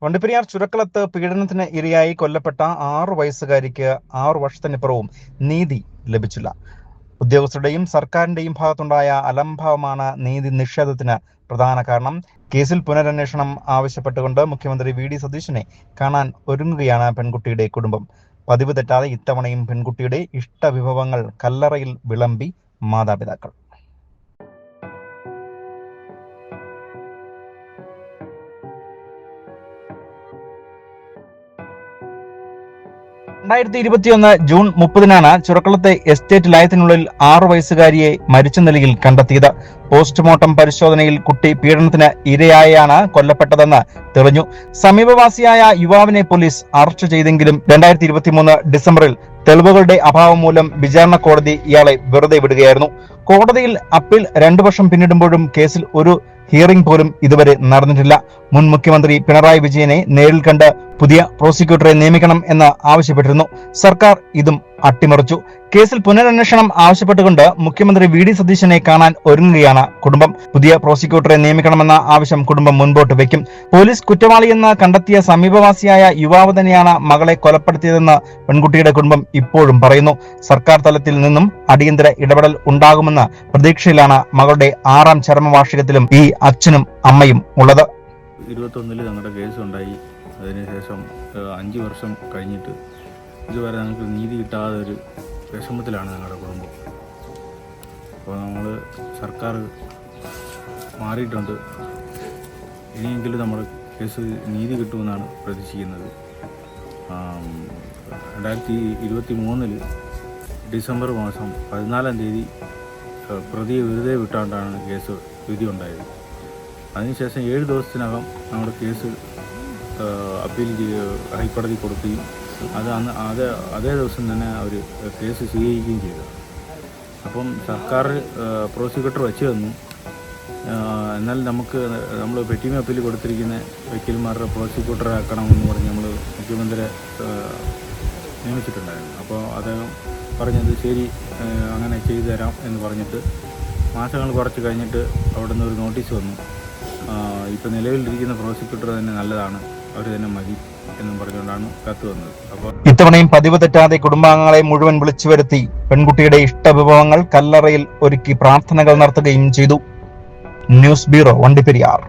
വണ്ടിപ്പെരിയാർ ചുരക്കളത്ത് പീഡനത്തിന് ഇരയായി കൊല്ലപ്പെട്ട 6 വയസ്സുകാരിക്ക് 6 വർഷത്തിനിപ്പുറവും നീതി ലഭിച്ചില്ല. ഉദ്യോഗസ്ഥരുടെയും സർക്കാരിന്റെയും ഭാഗത്തുണ്ടായ അലംഭാവമാണ് നീതി നിഷേധത്തിന് പ്രധാന കാരണം. കേസിൽ പുനരന്വേഷണം ആവശ്യപ്പെട്ടുകൊണ്ട് മുഖ്യമന്ത്രി വി ഡി സതീശനെ കാണാൻ ഒരുങ്ങുകയാണ് പെൺകുട്ടിയുടെ കുടുംബം. പതിവ് തെറ്റാതെ ഇത്തവണയും പെൺകുട്ടിയുടെ ഇഷ്ടവിഭവങ്ങൾ കല്ലറയിൽ വിളമ്പി മാതാപിതാക്കൾ. 2021 ജൂൺ 30-നാണ് ചുരക്കളത്തെ എസ്റ്റേറ്റ് ലയത്തിനുള്ളിൽ 6 വയസ്സുകാരിയെ മരിച്ച നിലയിൽ കണ്ടെത്തിയത്. പോസ്റ്റ്മോർട്ടം പരിശോധനയിൽ കുട്ടി പീഡനത്തിന് ഇരയായാണ് കൊല്ലപ്പെട്ടതെന്ന് തെളിഞ്ഞു. സമീപവാസിയായ യുവാവിനെ പോലീസ് അറസ്റ്റ് ചെയ്തെങ്കിലും 2023 ഡിസംബറിൽ തെളിവുകളുടെ അഭാവം മൂലം വിചാരണ കോടതി ഇയാളെ വെറുതെ വിടുകയായിരുന്നു. കോടതിയിൽ അപ്പീൽ 2 വർഷം പിന്നിടുമ്പോഴും കേസിൽ ഒരു ഹിയറിംഗ് പോലും ഇതുവരെ നടന്നിട്ടില്ല. മുൻ മുഖ്യമന്ത്രി പിണറായി വിജയനെ നേരിൽ കണ്ട് പുതിയ പ്രോസിക്യൂട്ടറെ നിയമിക്കണം എന്ന് ആവശ്യപ്പെട്ടിരുന്നു. സർക്കാർ ഇതും അട്ടിമറിച്ചു. കേസിൽ പുനരന്വേഷണം ആവശ്യപ്പെട്ടുകൊണ്ട് മുഖ്യമന്ത്രി വി ഡി സതീശനെ കാണാൻ ഒരുങ്ങുകയാണ് കുടുംബം. പുതിയ പ്രോസിക്യൂട്ടറെ നിയമിക്കണമെന്ന ആവശ്യം കുടുംബം മുൻപോട്ട് വയ്ക്കും. പോലീസ് കുറ്റവാളിയെന്ന് കണ്ടെത്തിയ സമീപവാസിയായ യുവാവ് തന്നെയാണ് മകളെ കൊലപ്പെടുത്തിയതെന്ന് പെൺകുട്ടിയുടെ കുടുംബം ഇപ്പോഴും പറയുന്നു. സർക്കാർ തലത്തിൽ നിന്നും അടിയന്തര ഇടപെടൽ ഉണ്ടാകുമെന്ന പ്രതീക്ഷയിലാണ് മകളുടെ 6ാം ചരമവാർഷികത്തിലും ഈ അച്ഛനും അമ്മയും ഉള്ളത്. 21-ൽ ഞങ്ങളുടെ കേസ് ഉണ്ടായി. അതിനുശേഷം 5 വർഷം കഴിഞ്ഞിട്ട് ഇതുവരെ ഞങ്ങൾക്ക് നീതി കിട്ടാതെ ഒരു വിഷമത്തിലാണ് ഞങ്ങളുടെ കുടുംബം. അപ്പോൾ നമ്മൾ സർക്കാർ മാറിയിട്ടുണ്ട്. ഇനിയെങ്കിലും നമ്മുടെ കേസ് നീതി കിട്ടുമെന്നാണ് പ്രതീക്ഷിക്കുന്നത്. 2023 ഡിസംബർ മാസം 14-ാം തീയതി പ്രതിയെ വെറുതെ വിട്ടാണ്ടാണ് കേസ് വിധി ഉണ്ടായത്. അതിനുശേഷം 7 ദിവസത്തിനകം നമ്മുടെ കേസ് അപ്പീൽ ഹൈക്കോടതി കൊടുക്കുകയും അതേ ദിവസം തന്നെ അവർ കേസ് സ്വീകരിക്കുകയും ചെയ്തു. അപ്പം സർക്കാർ പ്രോസിക്യൂട്ടർ വെച്ച് തന്നു. എന്നാൽ നമ്മൾ പെറ്റീമ അപ്പീൽ കൊടുത്തിരിക്കുന്ന വക്കീൽമാരുടെ പ്രോസിക്യൂട്ടറെ ആക്കണമെന്ന് പറഞ്ഞ് നമ്മൾ മുഖ്യമന്ത്രിയെ നിയമിച്ചിട്ടുണ്ടായിരുന്നു. അപ്പോൾ അദ്ദേഹം പറഞ്ഞത് ശരി, അങ്ങനെ ചെയ്തു തരാം എന്ന് പറഞ്ഞിട്ട് മാസങ്ങൾ കുറച്ച് കഴിഞ്ഞിട്ട് അവിടെ നിന്ന് ഒരു നോട്ടീസ് വന്നു. ഇപ്പോൾ നിലവിലിരിക്കുന്ന പ്രോസിക്യൂട്ടർ തന്നെ നല്ലതാണ്, അവർ തന്നെ മതി എന്നും പറഞ്ഞുകൊണ്ടാണ് കത്ത് വന്നത്. അപ്പോൾ ഇത്തവണയും പതിവ് തെറ്റാതെ കുടുംബാംഗങ്ങളെ മുഴുവൻ വിളിച്ചു വരുത്തി പെൺകുട്ടിയുടെ ഇഷ്ടവിഭവങ്ങൾ കല്ലറയിൽ ഒരുക്കി പ്രാർത്ഥനകൾ നടത്തുകയും ചെയ്തു. News bureau, Vandiperiyar.